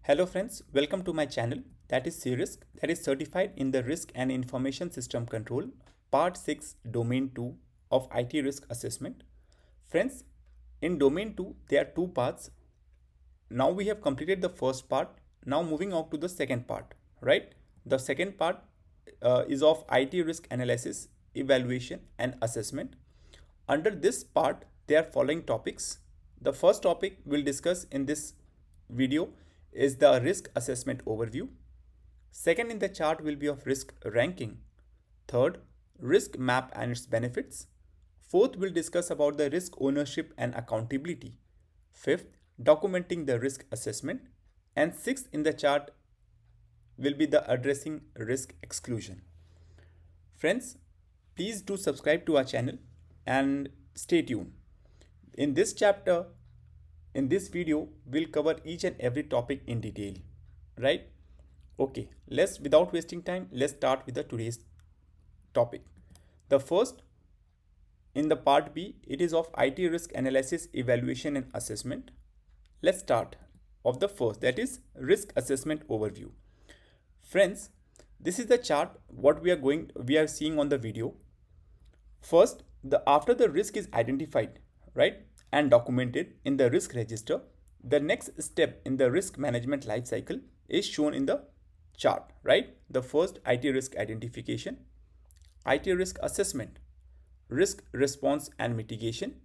Hello friends, welcome to my channel that is Crisc, that is certified in the Risk and Information System Control, Part 6, Domain 2 of IT Risk Assessment. Friends, in Domain 2, there are two parts. Now we have completed the first part. Now moving on to the second part, right? The second part is of IT Risk Analysis, Evaluation and Assessment. Under this part, there are following topics. The first topic we'll discuss in this video is the risk assessment overview. Second in the chart will be of risk ranking. Third, risk map and its benefits. Fourth, we'll discuss about the risk ownership and accountability. Fifth, documenting the risk assessment. And sixth in the chart will be the addressing risk exclusion. Friends, please do subscribe to our channel and stay tuned. In this chapter, in this video, we'll cover each and every topic in detail, right? Okay, without wasting time, let's start with the today's topic. The first, in the part B, it is of IT risk analysis, evaluation and assessment. Let's start of the first, that is risk assessment overview. Friends, this is the chart what we are seeing on the video. First, after the risk is identified, right, and documented in the risk register, the next step in the risk management life cycle is shown in the chart, right? The first, IT risk identification, IT risk assessment, risk response and mitigation,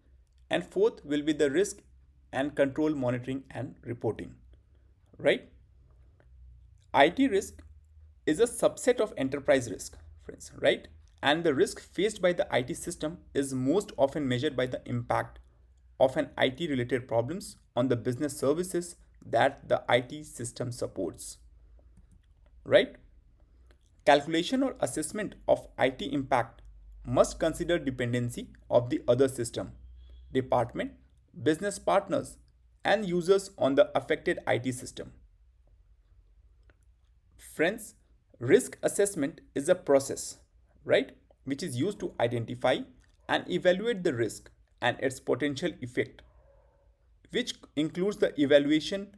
and fourth will be the risk and control monitoring and reporting, right? IT risk is a subset of enterprise risk, friends, right? And the risk faced by the IT system is most often measured by the impact of an IT related problems on the business services that the IT system supports, right? Calculation or assessment of IT impact must consider dependency of the other system, department, business partners, and users on the affected IT system. Friends, risk assessment is a process, right, which is used to identify and evaluate the risk and its potential effect, which includes the evaluation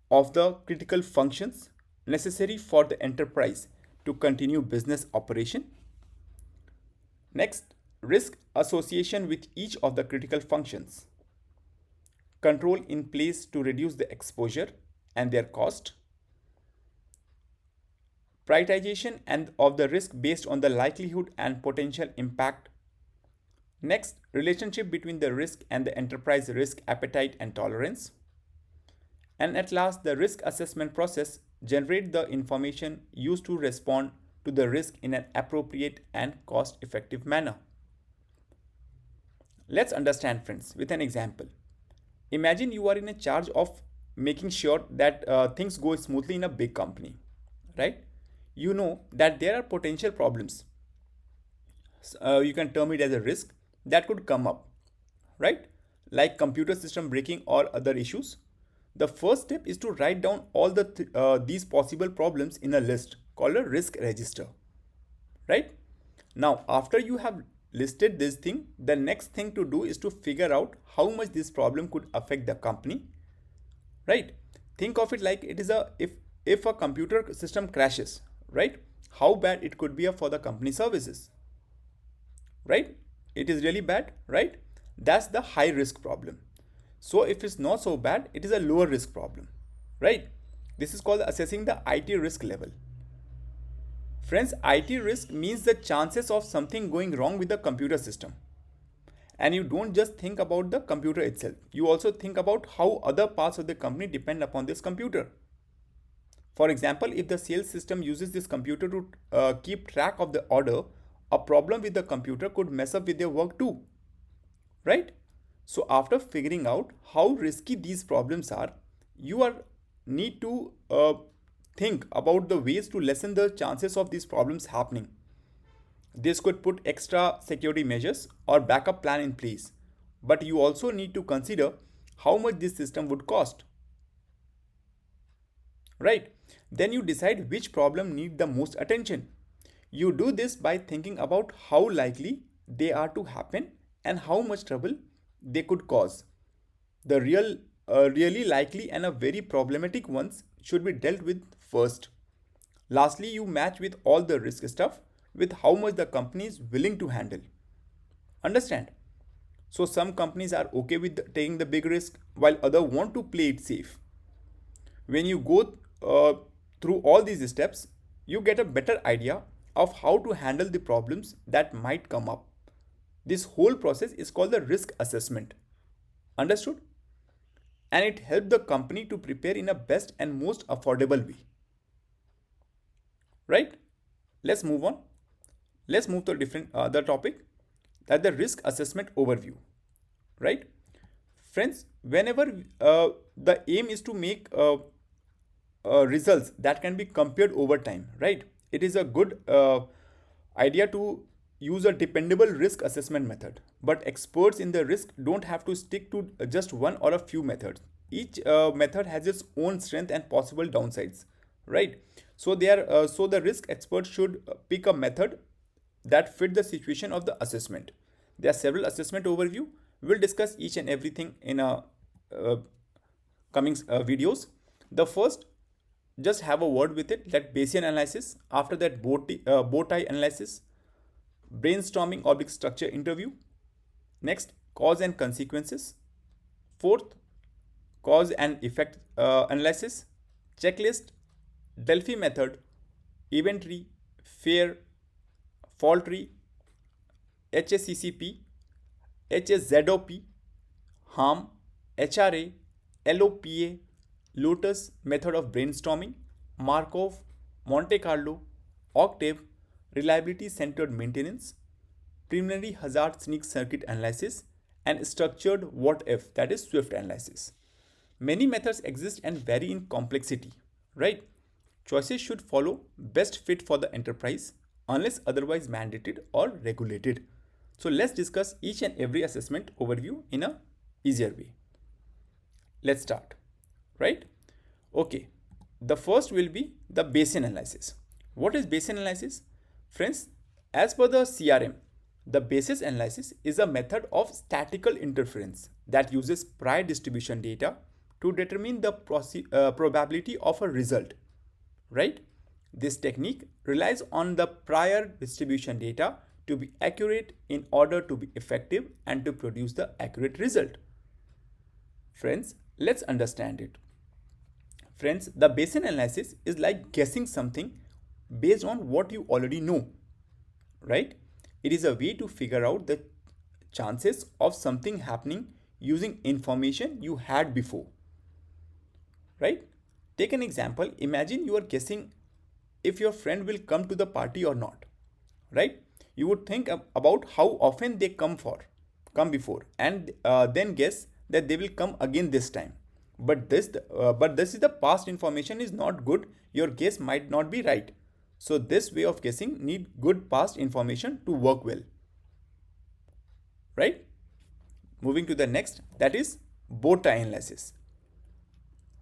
of the critical functions necessary for the enterprise to continue business operation. Next, risk association with each of the critical functions. Control in place to reduce the exposure and their cost. Prioritization and of the risk based on the likelihood and potential impact. Next, relationship between the risk and the enterprise risk appetite and tolerance. And at last, the risk assessment process generate the information used to respond to the risk in an appropriate and cost-effective manner. Let's understand, friends, with an example. Imagine you are in charge of making sure that things go smoothly in a big company, right? You know that there are potential problems. You can term it as a risk that could come up, right? Like computer system breaking or other issues. The first step is to write down all these possible problems in a list called a risk register, right? Now, after you have listed this thing, the next thing to do is to figure out how much this problem could affect the company, right? Think of it like it is if a computer system crashes, right? How bad it could be for the company services, right? It is really bad, right? That's the high risk problem. So if it's not so bad, it is a lower risk problem, right? This is called assessing the IT risk level. Friends, IT risk means the chances of something going wrong with the computer system. And you don't just think about the computer itself. You also think about how other parts of the company depend upon this computer. For example, if the sales system uses this computer to keep track of the order, a problem with the computer could mess up with their work too, right? So after figuring out how risky these problems are, you need to think about the ways to lessen the chances of these problems happening. This could put extra security measures or backup plan in place, but you also need to consider how much this system would cost, right? Then you decide which problem need the most attention. You do this by thinking about how likely they are to happen and how much trouble they could cause. The real really likely and a very problematic ones should be dealt with first. Lastly, you match with all the risk stuff with how much the company is willing to handle. Understand? So some companies are okay with taking the big risk while others want to play it safe. When you go through all these steps, you get a better idea of how to handle the problems that might come up. This whole process is called the risk assessment. Understood? And it helps the company to prepare in a best and most affordable way. Right? Let's move on. Let's move to a different other topic, that the risk assessment overview. Right? Friends, whenever the aim is to make results that can be compared over time, right? It is a good idea to use a dependable risk assessment method, but experts in the risk don't have to stick to just one or a few methods. Each method has its own strength and possible downsides, right? So so the risk expert should pick a method that fit the situation of the assessment. There are several assessment overview. We'll discuss each and everything in a coming videos. The first, just have a word with it, that Bayesian analysis. After that, bow tie analysis, brainstorming oblique structure interview. Next, cause and consequences. Fourth, cause and effect analysis, checklist, Delphi method, event tree, fair, fault tree, HACCP, HAZOP, harm, HRA, LOPA, Lotus method of brainstorming, Markov, Monte Carlo, Octave, reliability centered maintenance, preliminary hazard sneak circuit analysis, and structured what if, that is Swift analysis. Many methods exist and vary in complexity, right? Choices should follow best fit for the enterprise unless otherwise mandated or regulated. So let's discuss each and every assessment overview in a easier way. Let's start, right? Okay, the first will be the Bayesian analysis. What is Bayesian analysis? Friends, as per the CRM, the basis analysis is a method of statistical inference that uses prior distribution data to determine the probability of a result, right? This technique relies on the prior distribution data to be accurate in order to be effective and to produce the accurate result. Friends, let's understand it. Friends, the Bayesian analysis is like guessing something based on what you already know, right? It is a way to figure out the chances of something happening using information you had before, right? Take an example. Imagine you are guessing if your friend will come to the party or not, right? You would think about how often they come before, and then guess that they will come again this time. But this is the past information is not good. Your guess might not be right. So this way of guessing need good past information to work well, right? Moving to the next, that is bow tie analysis.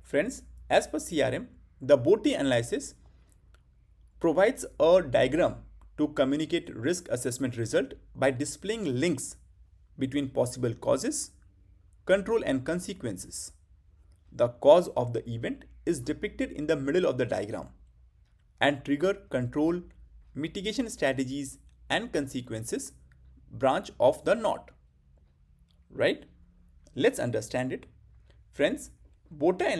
Friends, as per CRM, the bow tie analysis provides a diagram to communicate risk assessment result by displaying links between possible causes, control and consequences. The cause of the event is depicted in the middle of the diagram and trigger, control, mitigation strategies and consequences branch of the knot, right? Let's understand it. Friends, bow tie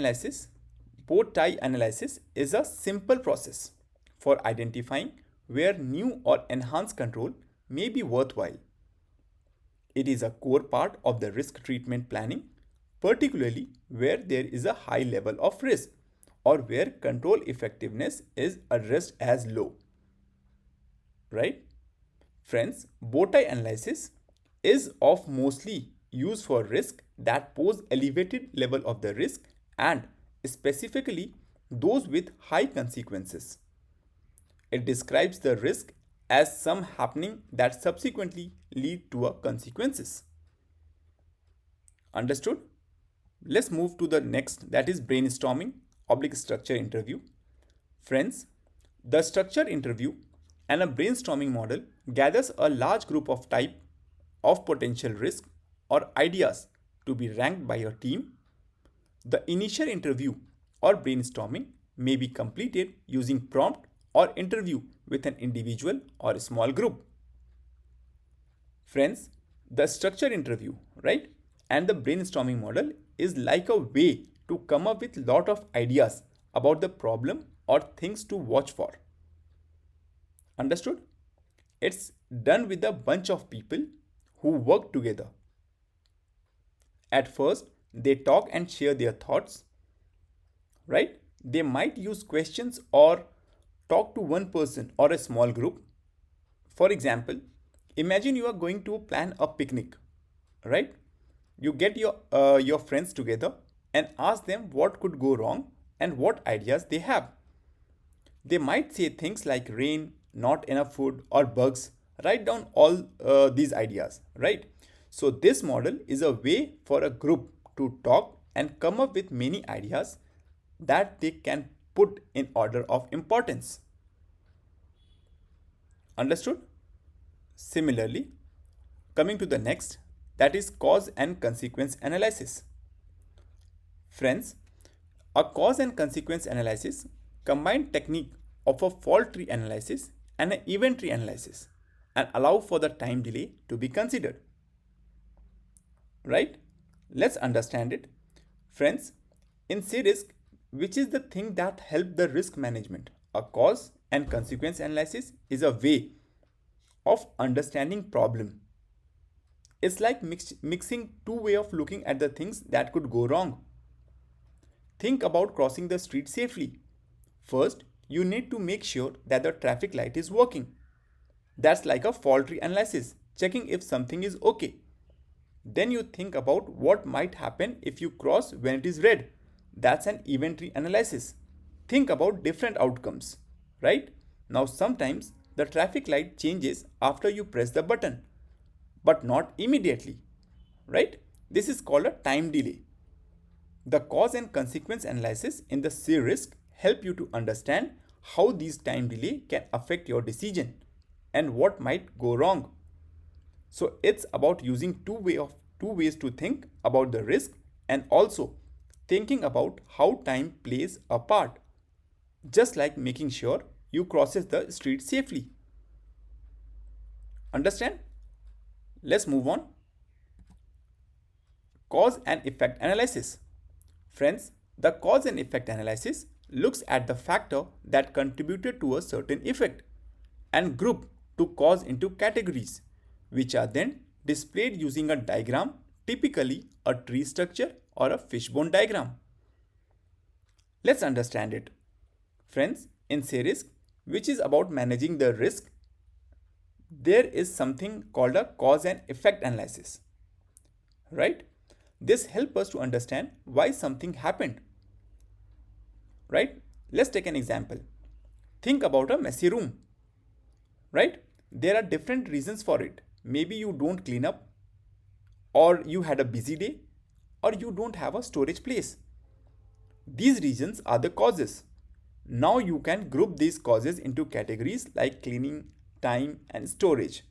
analysis is a simple process for identifying where new or enhanced control may be worthwhile. It is a core part of the risk treatment planning, particularly where there is a high level of risk or where control effectiveness is addressed as low, right? Friends, bow tie analysis is of mostly used for risk that pose elevated level of the risk and specifically those with high consequences. It describes the risk as some happening that subsequently lead to a consequences. Understood? Let's move to the next, that is brainstorming oblique structure interview. Friends, the structure interview and a brainstorming model gathers a large group of type of potential risk or ideas to be ranked by your team. The initial interview or brainstorming may be completed using prompt or interview with an individual or a small group. Friends, the structure interview, right, and the brainstorming model is like a way to come up with lot of ideas about the problem or things to watch for. Understood? It's done with a bunch of people who work together. At first, they talk and share their thoughts, right? They might use questions or talk to one person or a small group. For example, imagine you are going to plan a picnic, right? You get your friends together and ask them what could go wrong and what ideas they have. They might say things like rain, not enough food, or bugs. Write down all these ideas, right? So, this model is a way for a group to talk and come up with many ideas that they can put in order of importance. Understood? Similarly, coming to the next, that is cause and consequence analysis. Friends, a cause and consequence analysis combine technique of a fault tree analysis and an event tree analysis and allow for the time delay to be considered. Right? Let's understand it. Friends, in Crisc, which is the thing that help the risk management, a cause and consequence analysis is a way of understanding problem. It's like mixing two way of looking at the things that could go wrong. Think about crossing the street safely. First, you need to make sure that the traffic light is working. That's like a fault tree analysis, checking if something is okay. Then you think about what might happen if you cross when it is red. That's an event tree analysis. Think about different outcomes, right? Now sometimes the traffic light changes after you press the button, but not immediately, right? This is called a time delay. The cause and consequence analysis in the Crisc help you to understand how these time delay can affect your decision and what might go wrong. So it's about using two ways to think about the risk and also thinking about how time plays a part, just like making sure you crosses the street safely. Understand? Let's move on. Cause and effect analysis. Friends, the cause and effect analysis looks at the factor that contributed to a certain effect and group to cause into categories, which are then displayed using a diagram, typically a tree structure or a fishbone diagram. Let's understand it. Friends, in Crisc, which is about managing the risk, there is something called a cause and effect analysis, right? This helps us to understand why something happened, right? Let's take an example. Think about a messy room, right? There are different reasons for it. Maybe you don't clean up, or you had a busy day, or you don't have a storage place. These reasons are the causes. Now you can group these causes into categories like cleaning, time, and storage.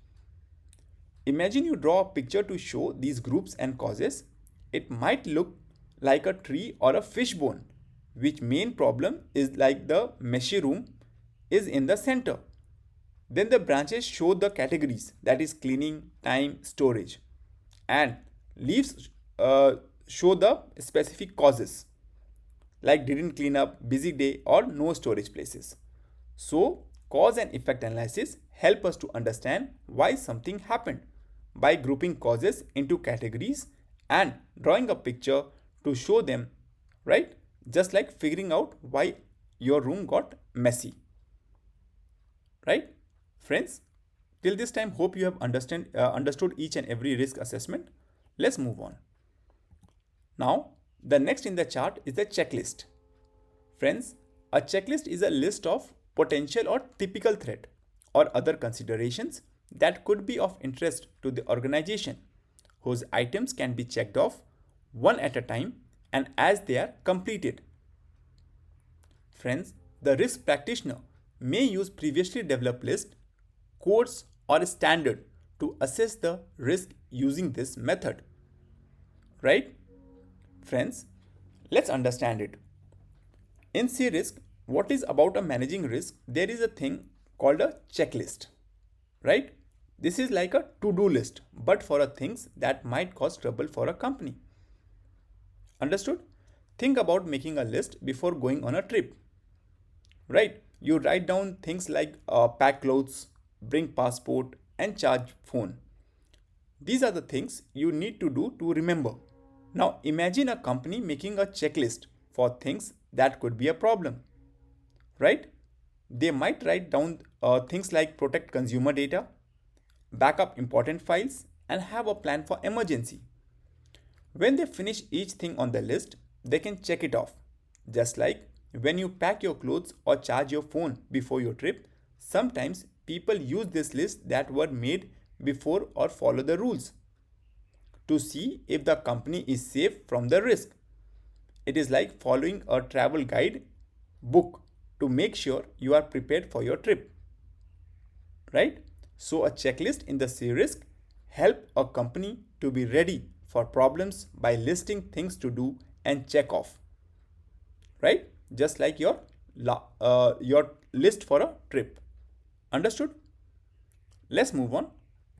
Imagine you draw a picture to show these groups and causes. It might look like a tree or a fishbone, which main problem is like the messy room is in the center. Then the branches show the categories, that is cleaning, time, storage, and leaves show the specific causes like didn't clean up, busy day, or no storage places. So cause and effect analysis help us to understand why something happened by grouping causes into categories and drawing a picture to show them, right? Just like figuring out why your room got messy, right? Friends, till this time, hope you have understood each and every risk assessment. Let's move on. Now, the next in the chart is the checklist. Friends, a checklist is a list of potential or typical threat or other considerations that could be of interest to the organization, whose items can be checked off one at a time and as they are completed. Friends, the risk practitioner may use previously developed list, codes, or a standard to assess the risk using this method. Right? Friends, Let's understand it. In C-Risk, what is about a managing risk, there is a thing called a checklist, right? This is like a to-do list, but for a things that might cause trouble for a company. Understood? Think about making a list before going on a trip, right? You write down things like pack clothes, bring passport, and charge phone. These are the things you need to do to remember. Now imagine a company making a checklist for things that could be a problem, right? They might write down things like protect consumer data, back up important files, and have a plan for emergency. When they finish each thing on the list, they can check it off. Just like when you pack your clothes or charge your phone before your trip, sometimes people use this list that were made before or follow the rules to see if the company is safe from the risk. It is like following a travel guide book to make sure you are prepared for your trip, right? So a checklist in the C-Risk help a company to be ready for problems by listing things to do and check off, right? Just like your list for a trip. Understood? Let's move on.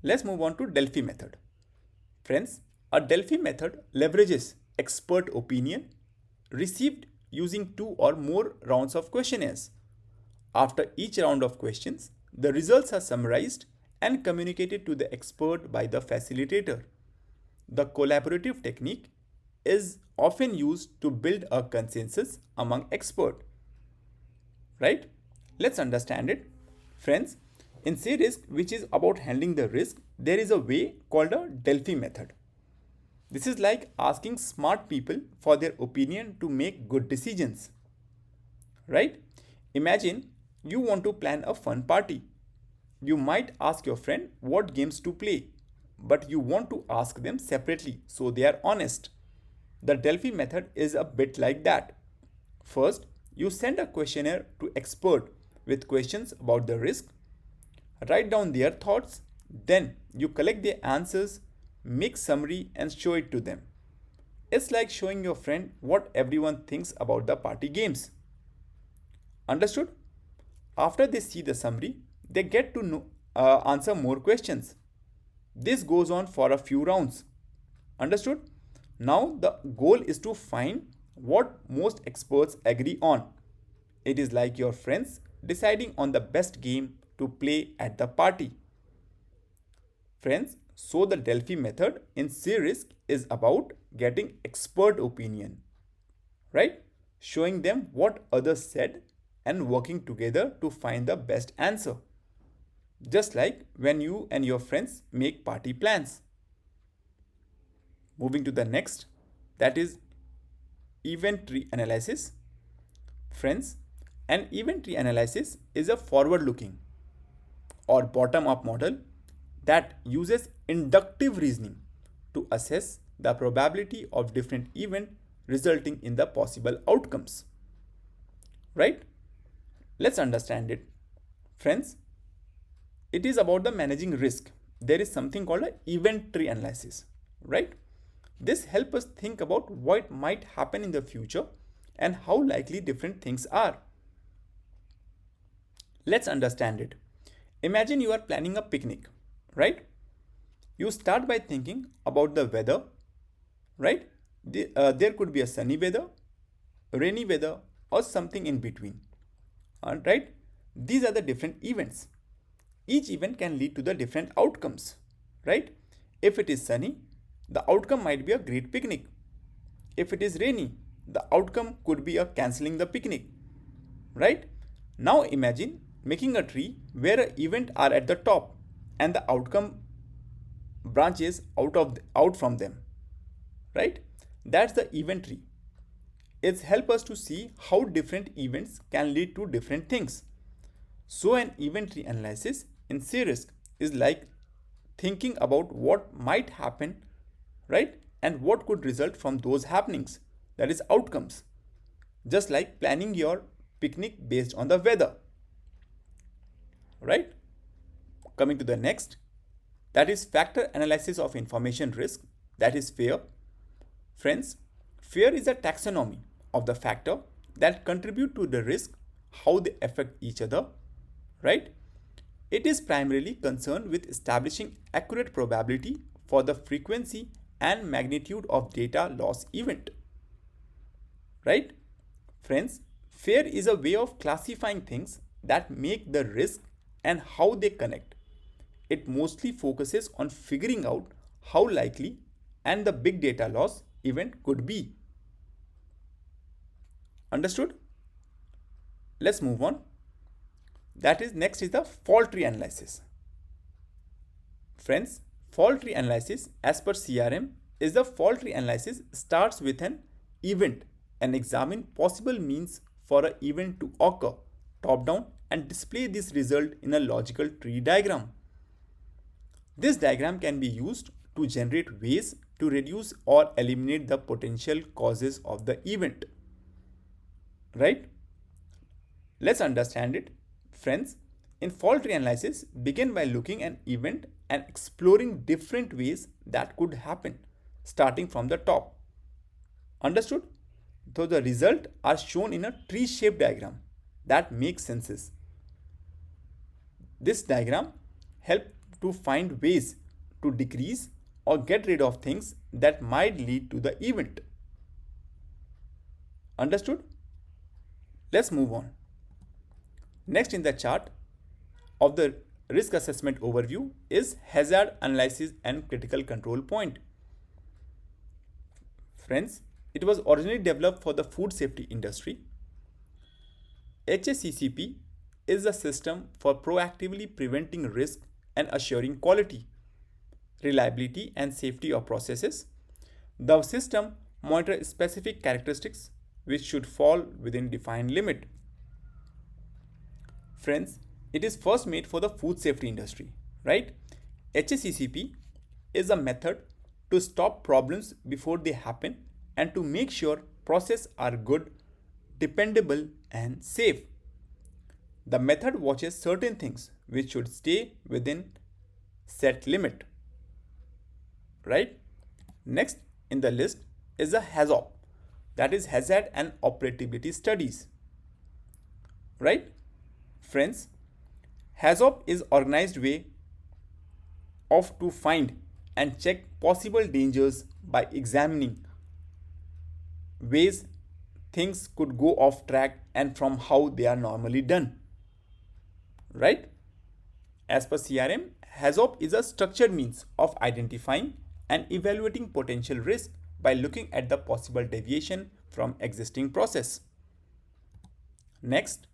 Let's move on to Delphi method. Friends, a Delphi method leverages expert opinion received using 2 or more rounds of questionnaires. After each round of questions, the results are summarized and communicated to the expert by the facilitator. The collaborative technique is often used to build a consensus among experts, right? Let's understand it. Friends, in C-Risk, which is about handling the risk, there is a way called a Delphi method. This is like asking smart people for their opinion to make good decisions, right? Imagine you want to plan a fun party. You might ask your friend what games to play, but you want to ask them separately so they are honest. The Delphi method is a bit like that. First, you send a questionnaire to expert with questions about the risk, write down their thoughts, then you collect their answers, make summary and show it to them. It's like showing your friend what everyone thinks about the party games. Understood? After they see the summary, they get to answer more questions. This goes on for a few rounds. Understood? Now the goal is to find what most experts agree on. It is like your friends deciding on the best game to play at the party. Friends, so the Delphi method in C-Risk is about getting expert opinion, right? Showing them what others said and working together to find the best answer. Just like when you and your friends make party plans. Moving to the next, that is event tree analysis. Friends, an event tree analysis is a forward-looking or bottom-up model that uses inductive reasoning to assess the probability of different events resulting in the possible outcomes. Right? Let's understand it. Friends, it is about the managing risk. There is something called an event tree analysis, right? This helps us think about what might happen in the future and how likely different things are. Let's understand it. Imagine you are planning a picnic, right? You start by thinking about the weather, right? There could be a sunny weather, rainy weather, or something in between. Right? These are the different events. Each event can lead to the different outcomes, right? If it is sunny, the outcome might be a great picnic. If it is rainy, the outcome could be a cancelling the picnic, right? Now imagine making a tree where an event are at the top and the outcome branches out from them, right? That's the event tree. It's help us to see how different events can lead to different things. So an event tree analysis in C-Risk is like thinking about what might happen, right? And what could result from those happenings, that is outcomes. Just like planning your picnic based on the weather, right? Coming to the next, that is factor analysis of information risk, that is FAIR. Friends, Fear is a taxonomy of the factor that contribute to the risk, how they affect each other, right? It is primarily concerned with establishing accurate probability for the frequency and magnitude of data loss event, right? Friends, fear is a way of classifying things that make the risk and how they connect. It mostly focuses on figuring out how likely and the big data loss event could be. Understood? Let's move on. That is, next is the fault tree analysis. Friends, fault tree analysis as per CRM is the fault tree analysis starts with an event and examine possible means for an event to occur top down and display this result in a logical tree diagram. This diagram can be used to generate ways to reduce or eliminate the potential causes of the event. Right? Let's understand it. Friends, in fault tree analysis, begin by looking at an event and exploring different ways that could happen, starting from the top. Understood? So the results are shown in a tree-shaped diagram that makes sense. This diagram helps to find ways to decrease or get rid of things that might lead to the event. Understood? Let's move on. Next in the chart of the risk assessment overview is hazard analysis and critical control point. Friends, it was originally developed for the food safety industry. HACCP is a system for proactively preventing risk and assuring quality, reliability and safety of processes. The system monitors specific characteristics which should fall within defined limit. Friends, it is first made for the food safety industry, right? HACCP is a method to stop problems before they happen and to make sure processes are good, dependable and safe. The method watches certain things which should stay within set limit, right? Next in the list is a HAZOP, that is hazard and operability studies, right? Friends, HAZOP is organized way of to find and check possible dangers by examining ways things could go off track and from how they are normally done, right? As per CRM, HAZOP is a structured means of identifying and evaluating potential risk by looking at the possible deviation from existing process. Next,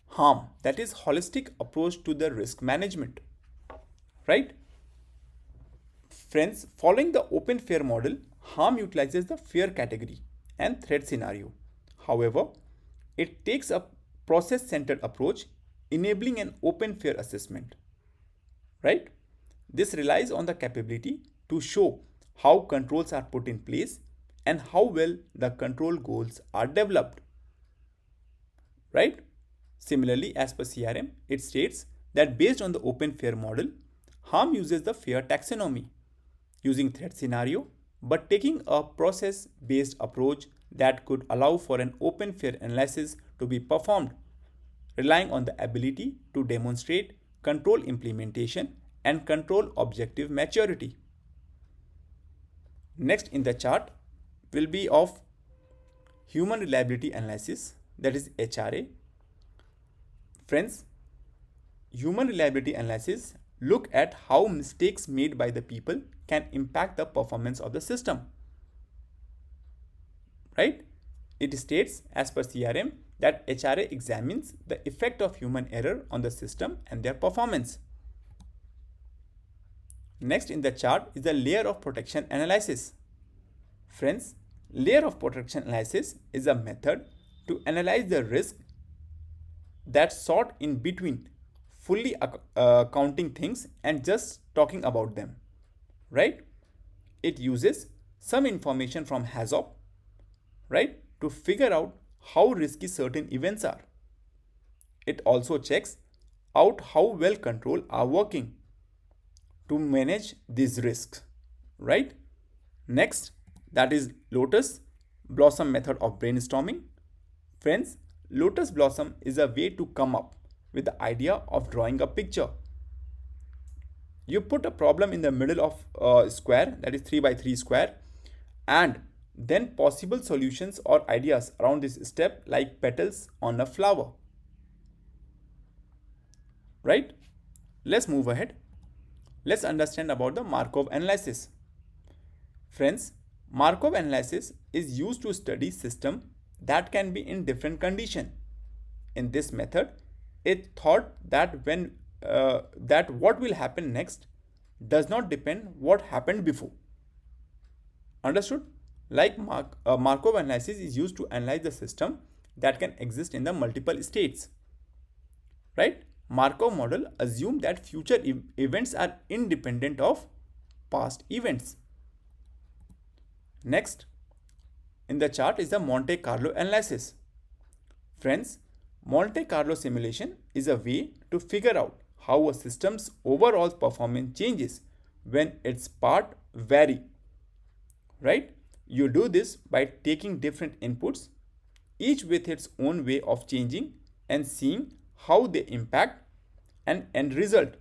HARM, that is holistic approach to the risk management, right? Friends, following the open fear model, HARM utilizes the fear category and threat scenario. However, it takes a process-centered approach enabling an open fear assessment, right? This relies on the capability to show how controls are put in place and how well the control goals are developed, right? Similarly, as per CRM, it states that based on the open fear model, HARM uses the fear taxonomy using threat scenario but taking a process-based approach that could allow for an open fear analysis to be performed, relying on the ability to demonstrate control implementation and control objective maturity. Next in the chart will be of human reliability analysis, that is HRA. Friends, human reliability analysis look at how mistakes made by the people can impact the performance of the system, right? It states as per CRM that HRA examines the effect of human error on the system and their performance. Next in the chart is the layer of protection analysis. Friends, layer of protection analysis is a method to analyze the risk that's sought in between fully counting things and just talking about them, right? It uses some information from HAZOP, right, to figure out how risky certain events are. It also checks out how well control are working to manage these risks, right? Next, that is lotus blossom method of brainstorming. Friends, lotus blossom is a way to come up with the idea of drawing a picture. You put a problem in the middle of a square, that is 3 by 3 square, and then possible solutions or ideas around this step like petals on a flower. Right? Let's move ahead. Let's understand about the Markov analysis. Friends, Markov analysis is used to study systems that can be in different conditions. In this method, it thought that what will happen next does not depend what happened before. Understood? Like Markov analysis is used to analyze the system that can exist in the multiple states. Right? Markov model assumes that future events are independent of past events. Next, in the chart is the Monte Carlo analysis. Friends, Monte Carlo simulation is a way to figure out how a system's overall performance changes when its parts vary. Right? You do this by taking different inputs, each with its own way of changing, and seeing how they impact an end result.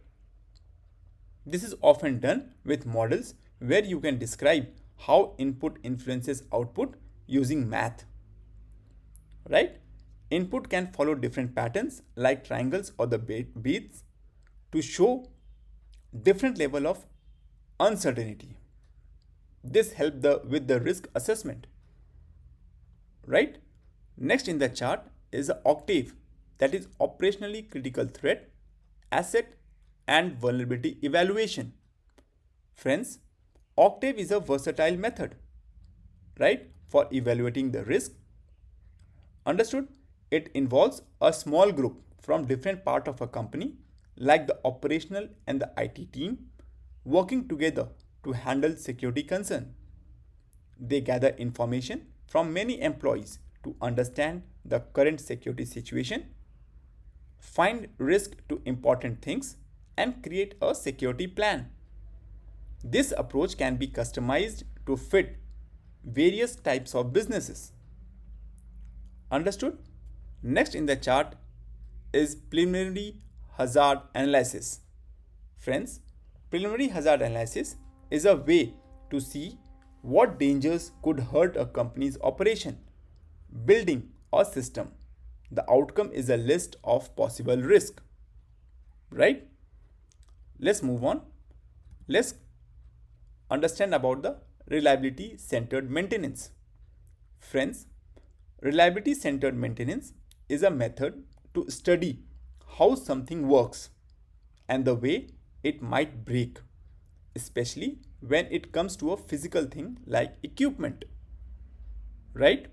This is often done with models where you can describe how input influences output using math. Right? Input can follow different patterns like triangles or the beads to show different level of uncertainty. This helps with the risk assessment. Right? Next in the chart is the octave, that is operationally critical threat, asset and vulnerability evaluation. Friends, octave is a versatile method, right, for evaluating the risk. Understood? It involves a small group from different parts of a company like the operational and the IT team working together to handle security concern. They gather information from many employees to understand the current security situation, find risk to important things, and create a security plan. This approach can be customized to fit various types of businesses. Understood? Next in the chart is preliminary hazard analysis. Friends, preliminary hazard analysis is a way to see what dangers could hurt a company's operation, building, or system. The outcome is a list of possible risks. Right? Let's move on. Let's understand about the reliability centered maintenance. Friends, reliability centered maintenance is a method to study how something works and the way it might break, especially when it comes to a physical thing like equipment. Right?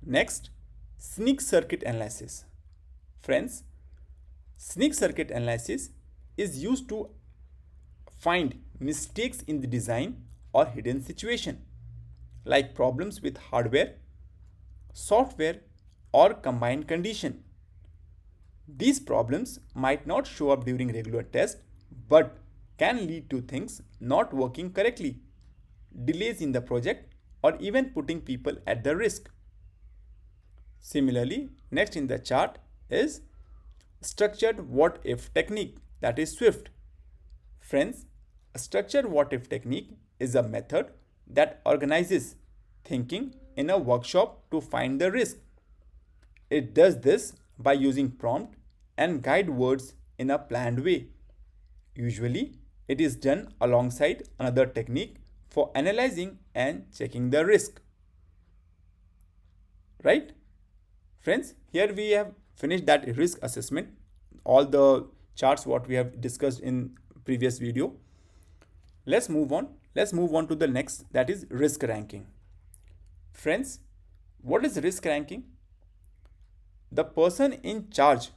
Next, sneak circuit analysis. Friends, sneak circuit analysis is used to find mistakes in the design or hidden situation, like problems with hardware, software, or combined condition. These problems might not show up during regular tests but can lead to things not working correctly, delays in the project, or even putting people at the risk. Similarly, next in the chart is structured what if technique, that is SWIFT. Friends, a structured what if technique is a method that organizes thinking in a workshop to find the risk. It does this by using prompt and guide words in a planned way. Usually, it is done alongside another technique for analyzing and checking the risk. Right? Friends, here we have finished that risk assessment, all the charts what we have discussed in previous video. Let's move on. Let's move on to the next, that is risk ranking. Friends, what is risk ranking? The person in charge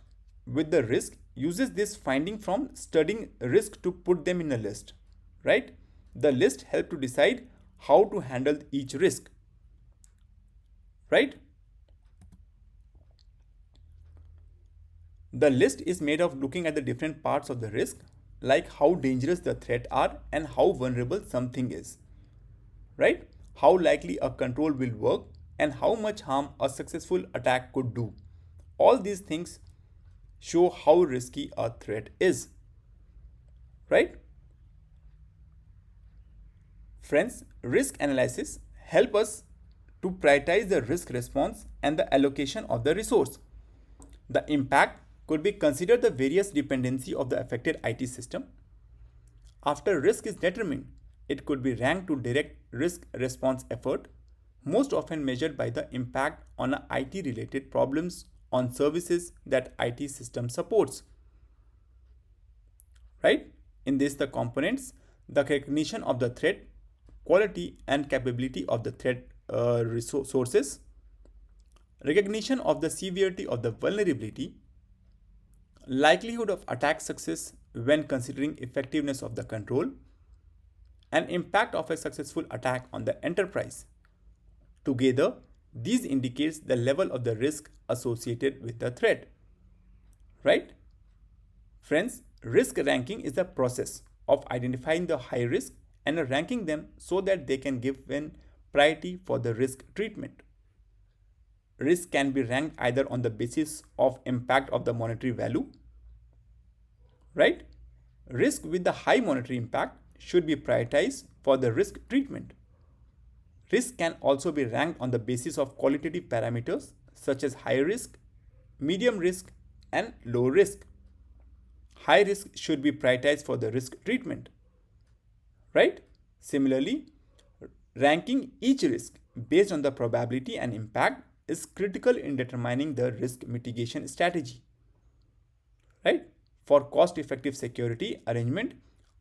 with the risk uses this finding from studying risk to put them in a list, right? The list helps to decide how to handle each risk, right? The list is made of looking at the different parts of the risk, like how dangerous the threat are and how vulnerable something is, right? how likely a control will work, and how much harm a successful attack could do. All these things show how risky a threat is, right? Friends, risk analysis help us to prioritize the risk response and the allocation of the resource. The impact could be considered the various dependency of the affected IT system. After risk is determined, it could be ranked to direct risk response effort, most often measured by the impact on IT related problems on services that IT system supports. Right? In this, the components, the recognition of the threat, quality and capability of the threat resources, recognition of the severity of the vulnerability, likelihood of attack success when considering effectiveness of the control, and impact of a successful attack on the enterprise. Together, these indicates the level of the risk associated with the threat. Right? Friends, risk ranking is the process of identifying the high risk and ranking them so that they can give given priority for the risk treatment. Risk can be ranked either on the basis of impact of the monetary value, right? Risk with the high monetary impact should be prioritized for the risk treatment. Risk can also be ranked on the basis of qualitative parameters such as high risk, medium risk, and low risk. High risk should be prioritized for the risk treatment, right? Similarly, ranking each risk based on the probability and impact is critical in determining the risk mitigation strategy, right? For cost-effective security arrangement,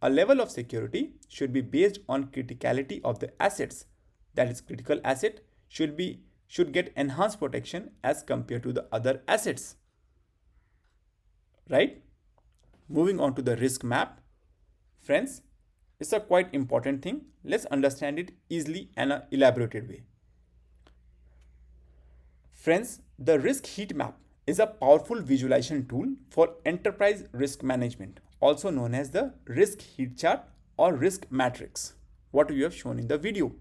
a level of security should be based on criticality of the assets. That is, critical asset should get enhanced protection as compared to the other assets, right? Moving on to the risk map. Friends, it's a quite important thing. Let's understand it easily and an elaborated way. Friends, the risk heat map is a powerful visualization tool for enterprise risk management, also known as the risk heat chart or risk matrix, what we have shown in the video.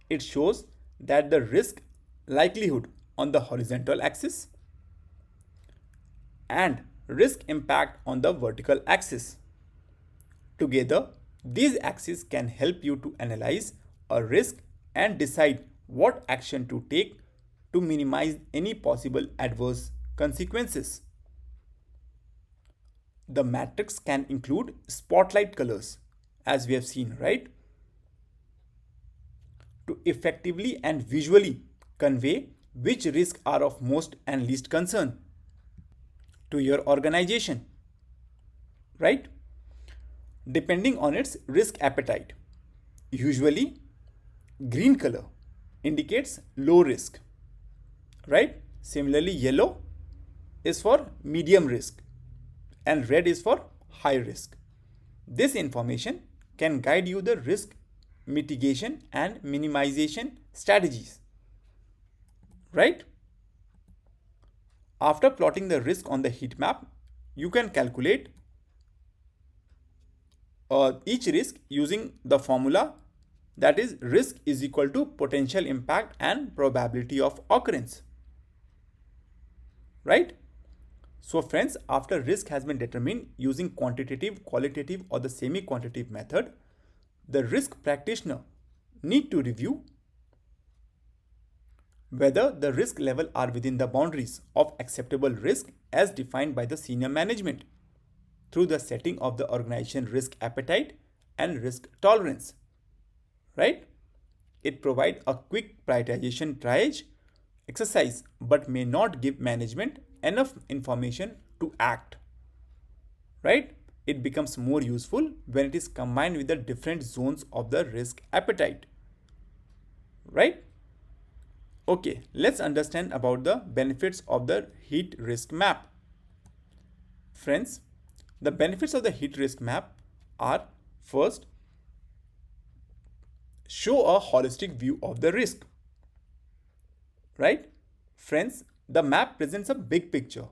It shows that the risk likelihood on the horizontal axis and risk impact on the vertical axis. Together, these axes can help you to analyze a risk and decide what action to take to minimize any possible adverse consequences. The matrix can include spotlight colors, as we have seen, right? To effectively and visually convey which risks are of most and least concern to your organization, right? Depending on its risk appetite. Usually, green color indicates low risk, right? Similarly, yellow is for medium risk and red is for high risk. This information can guide you the risk mitigation and minimization strategies, right? After plotting the risk on the heat map, you can calculate each risk using the formula, that is, risk is equal to potential impact and probability of occurrence, right? So friends, after risk has been determined using quantitative, qualitative or the semi-quantitative method, the risk practitioner need to review whether the risk level are within the boundaries of acceptable risk as defined by the senior management through the setting of the organization risk appetite and risk tolerance, right? It provides a quick prioritization triage exercise but may not give management enough information to act, right? It becomes more useful when it is combined with the different zones of the risk appetite, right? Okay, let's understand about the benefits of the heat risk map. Friends, the benefits of the heat risk map are: first, show a holistic view of the risk, right? Friends, the map presents a big picture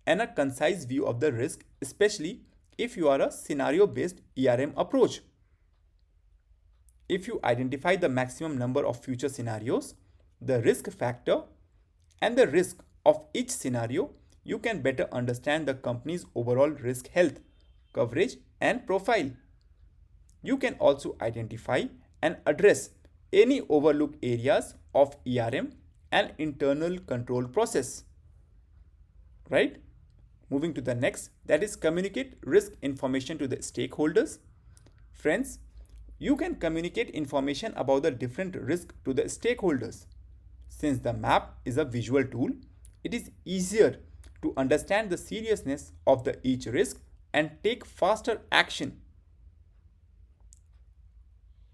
and a concise view of the risk, especially if you are a scenario based ERM approach. if you identify the maximum number of future scenarios, the risk factor, and the risk of each scenario, you can better understand the company's overall risk health, coverage, and profile. You can also identify and address any overlooked areas of ERM and internal control process. Right? Moving to the next, that is communicate risk information to the stakeholders. Friends, you can communicate information about the different risk to the stakeholders. Since the map is a visual tool, it is easier to understand the seriousness of the each risk and take faster action,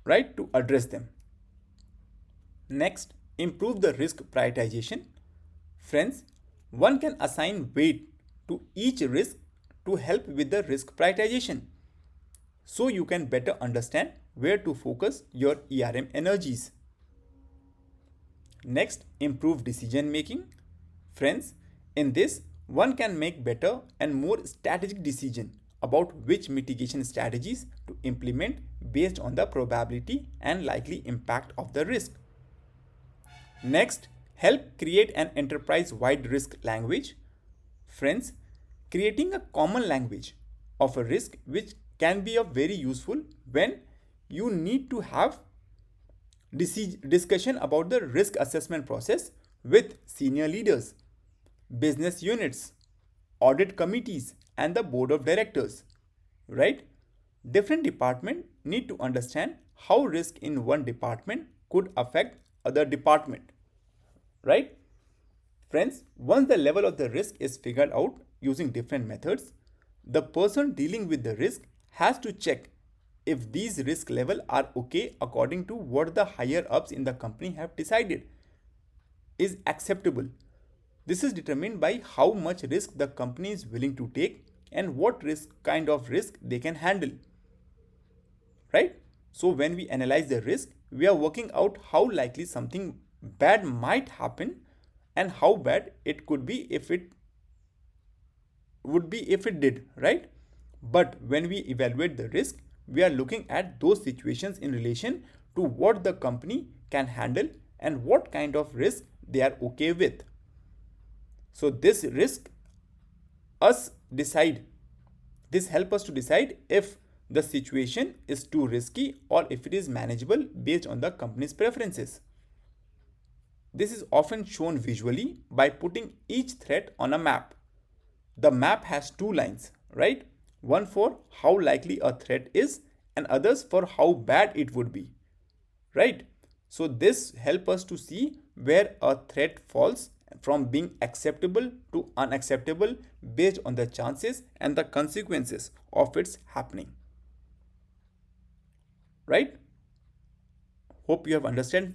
right, to address them. Next, improve the risk prioritization. Friends, one can assign weight to each risk to help with the risk prioritization, so you can better understand where to focus your ERM energies. Next, improve decision making. Friends, in this, one can make better and more strategic decision about which mitigation strategies to implement based on the probability and likely impact of the risk. Next, help create an enterprise-wide risk language. Friends, creating a common language of a risk which can be very useful when you need to have discussion about the risk assessment process with senior leaders, business units, audit committees, and the board of directors. Right? Different departments need to understand how risk in one department could affect other department. Right? Friends, once the level of the risk is figured out using different methods, the person dealing with the risk has to check if these risk levels are okay according to what the higher ups in the company have decided is acceptable. This is determined by how much risk the company is willing to take and what kind of risk they can handle. Right? So when we analyze the risk, we are working out how likely something bad might happen and how bad it could be if it would be if it did, right? But when we evaluate the risk, we are looking at those situations in relation to what the company can handle and what kind of risk they are okay with. So this risk us decide this help us to decide if the situation is too risky or if it is manageable based on the company's preferences. This is often shown visually by putting each threat on a map. The map has two lines, right? One for how likely a threat is and others for how bad it would be, right? So this helps us to see where a threat falls from being acceptable to unacceptable based on the chances and the consequences of its happening, right? Hope you have understand.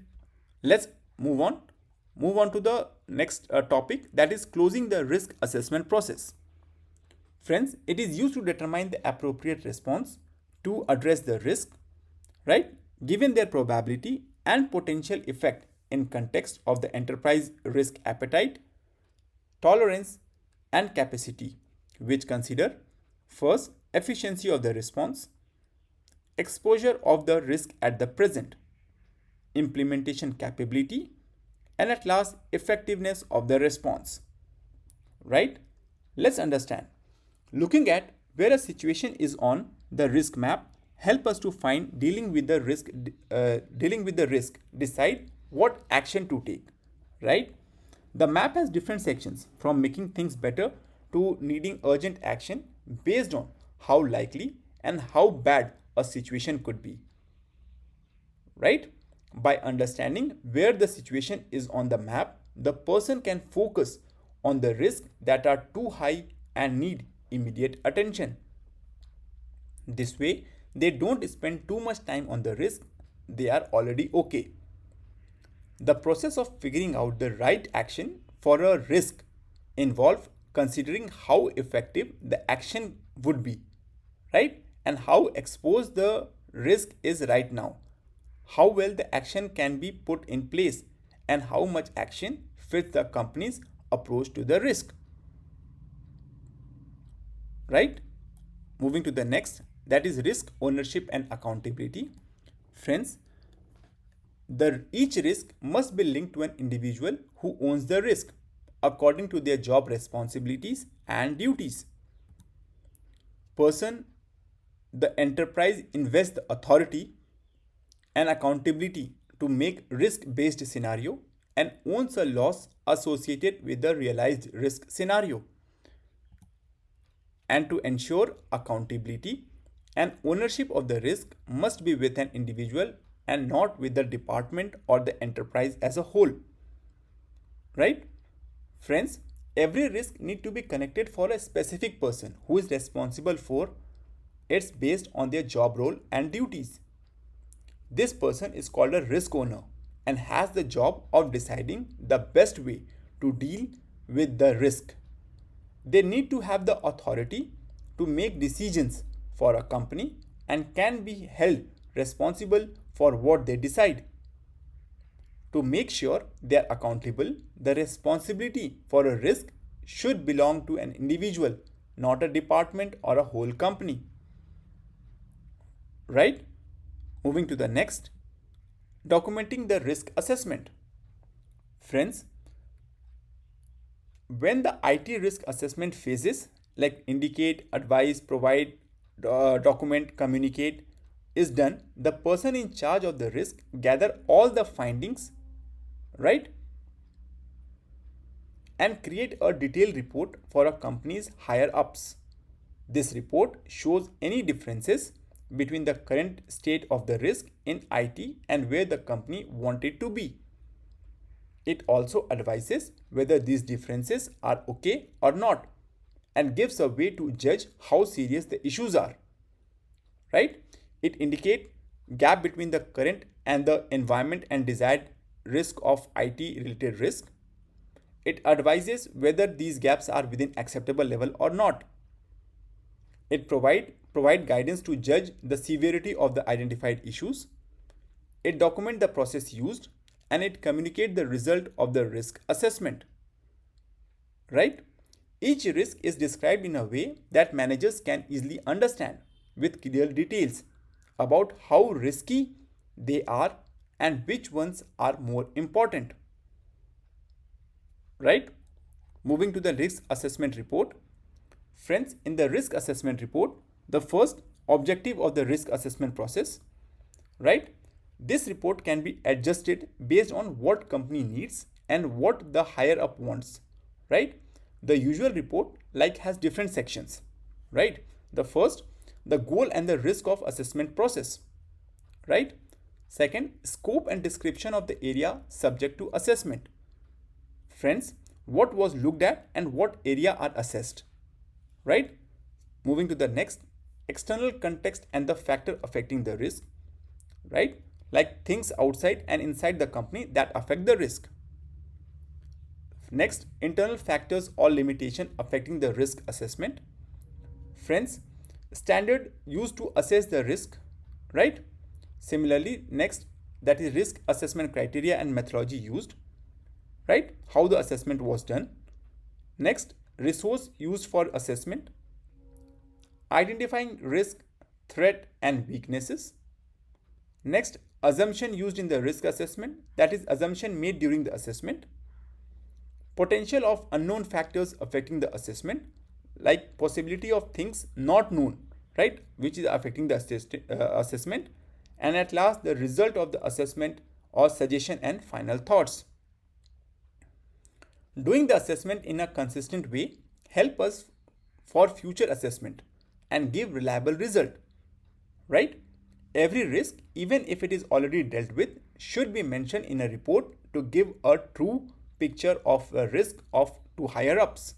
Let's move on. Move on to the next topic, that is closing the risk assessment process. Friends, it is used to determine the appropriate response to address the risk, right? Given their probability and potential effect in context of the enterprise risk appetite, tolerance, and capacity, which consider first efficiency of the response, exposure of the risk at the present, implementation capability, and at last effectiveness of the response. Right? Let's understand. Looking at where a situation is on the risk map help us to find dealing with the risk, decide what action to take. Right? The map has different sections from making things better to needing urgent action based on how likely and how bad a situation could be. Right? By understanding where the situation is on the map, the person can focus on the risks that are too high and need immediate attention. This way, they don't spend too much time on the risk, they are already okay. The process of figuring out the right action for a risk involves considering how effective the action would be, right? And how exposed the risk is right now, how well the action can be put in place, and how much action fits the company's approach to the risk. Right? Moving to the next, that is risk ownership and accountability. Friends, Each risk must be linked to an individual who owns the risk according to their job responsibilities and duties. Person, the enterprise invests the authority and accountability to make risk-based scenario and owns a loss associated with the realized risk scenario. And to ensure accountability and ownership of the risk must be with an individual and not with the department or the enterprise as a whole. Right? Friends, every risk need to be connected for a specific person who is responsible for it's based on their job role and duties. This person is called a risk owner and has the job of deciding the best way to deal with the risk. They need to have the authority to make decisions for a company and can be held responsible for what they decide. To make sure they are accountable, the responsibility for a risk should belong to an individual, not a department or a whole company. Right? Moving to the next, documenting the risk assessment. Friends, when the IT risk assessment phases like indicate, advise, provide, document, communicate is done, the person in charge of the risk gather all the findings, right, and create a detailed report for a company's higher ups. This report shows any differences between the current state of the risk in IT and where the company wanted to be. It also advises whether these differences are okay or not and gives a way to judge how serious the issues are. Right? It indicates gap between the current and the environment and desired risk of IT related risk. It advises whether these gaps are within acceptable level or not. It provide guidance to judge the severity of the identified issues. It documents the process used and it communicates the result of the risk assessment. Right? Each risk is described in a way that managers can easily understand with clear details about how risky they are and which ones are more important. Right? Moving to the risk assessment report. Friends, in the risk assessment report, the first objective of the risk assessment process, right? This report can be adjusted based on what company needs and what the higher up wants, right? The usual report like has different sections, right? The first, the goal and the risk of assessment process, right? Second, scope and description of the area subject to assessment. Friends, what was looked at and what area are assessed, right? Moving to the next, external context and the factor affecting the risk, right? Like things outside and inside the company that affect the risk. Next, internal factors or limitation affecting the risk assessment. Friends, standard used to assess the risk, right? Similarly, next, that is risk assessment criteria and methodology used, right? How the assessment was done. Next, resource used for assessment. Identifying risk, threat, and weaknesses. Next, assumption used in the risk assessment, that is assumption made during the assessment. Potential of unknown factors affecting the assessment, like possibility of things not known, right, which is affecting the assessment. And at last, the result of the assessment or suggestion and final thoughts. Doing the assessment in a consistent way help us for future assessment and give reliable result, right? Every risk, even if it is already dealt with, should be mentioned in a report to give a true picture of a risk of to higher ups.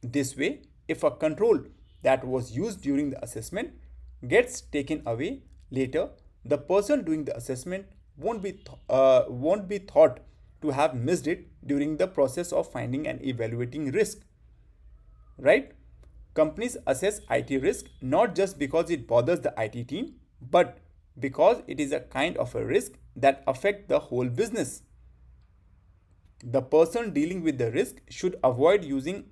This way, if a control that was used during the assessment gets taken away later, the person doing the assessment won't be thought to have missed it during the process of finding and evaluating risk. Right? Companies assess IT risk not just because it bothers the IT team, but because it is a kind of a risk that affects the whole business. The person dealing with the risk should avoid using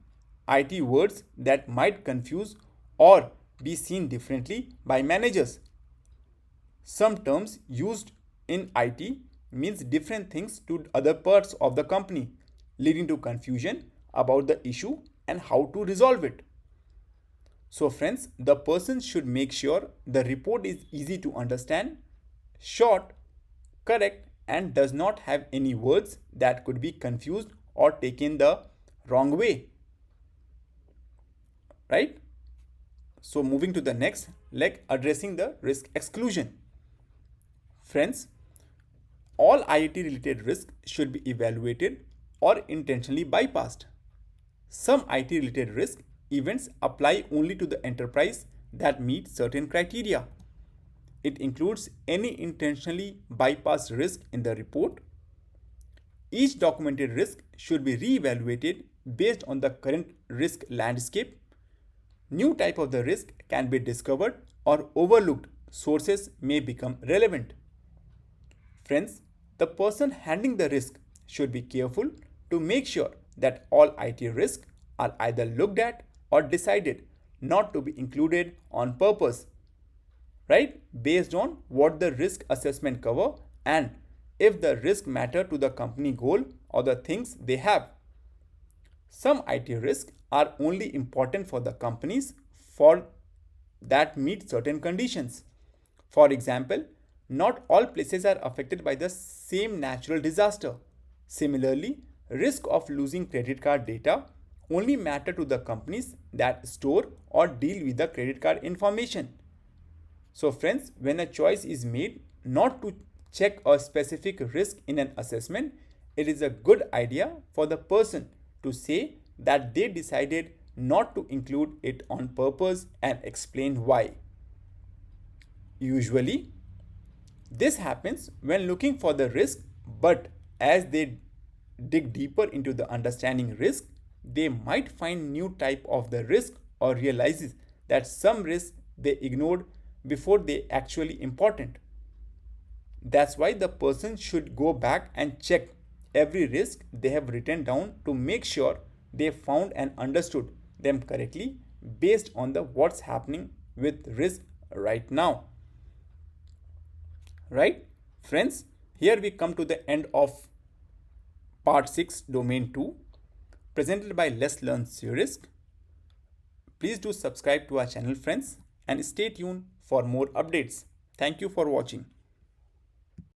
IT words that might confuse or be seen differently by managers. Some terms used in IT means different things to other parts of the company, leading to confusion about the issue and how to resolve it. So friends, the person should make sure the report is easy to understand, short, correct, and does not have any words that could be confused or taken the wrong way. Right? So moving to the next, like addressing the risk exclusion. Friends, all IoT related risks should be evaluated or intentionally bypassed. Some IT related risk events apply only to the enterprise that meet certain criteria. It includes any intentionally bypassed risk in the report. Each documented risk should be re-evaluated based on the current risk landscape. New type of the risk can be discovered or overlooked. Sources may become relevant. Friends, the person handling the risk should be careful to make sure that all IT risks are either looked at or decided not to be included on purpose, right? Based on what the risk assessment cover and if the risk matter to the company goal or the things they have. Some IT risks are only important for the companies for that meet certain conditions. For example, not all places are affected by the same natural disaster. Similarly, risk of losing credit card data only matter to the companies that store or deal with the credit card information. So friends, when a choice is made not to check a specific risk in an assessment, it is a good idea for the person to say that they decided not to include it on purpose and explain why. Usually, this happens when looking for the risk, but as they dig deeper into the understanding risk, they might find new type of the risk or realizes that some risk they ignored before they actually important. That's why the person should go back and check every risk they have written down to make sure they found and understood them correctly based on the what's happening with risk right now. Right? Friends, here we come to the end of part 6 domain 2 presented by Let's Learn Crisc. Please do subscribe to our channel friends and stay tuned for more updates. Thank you for watching.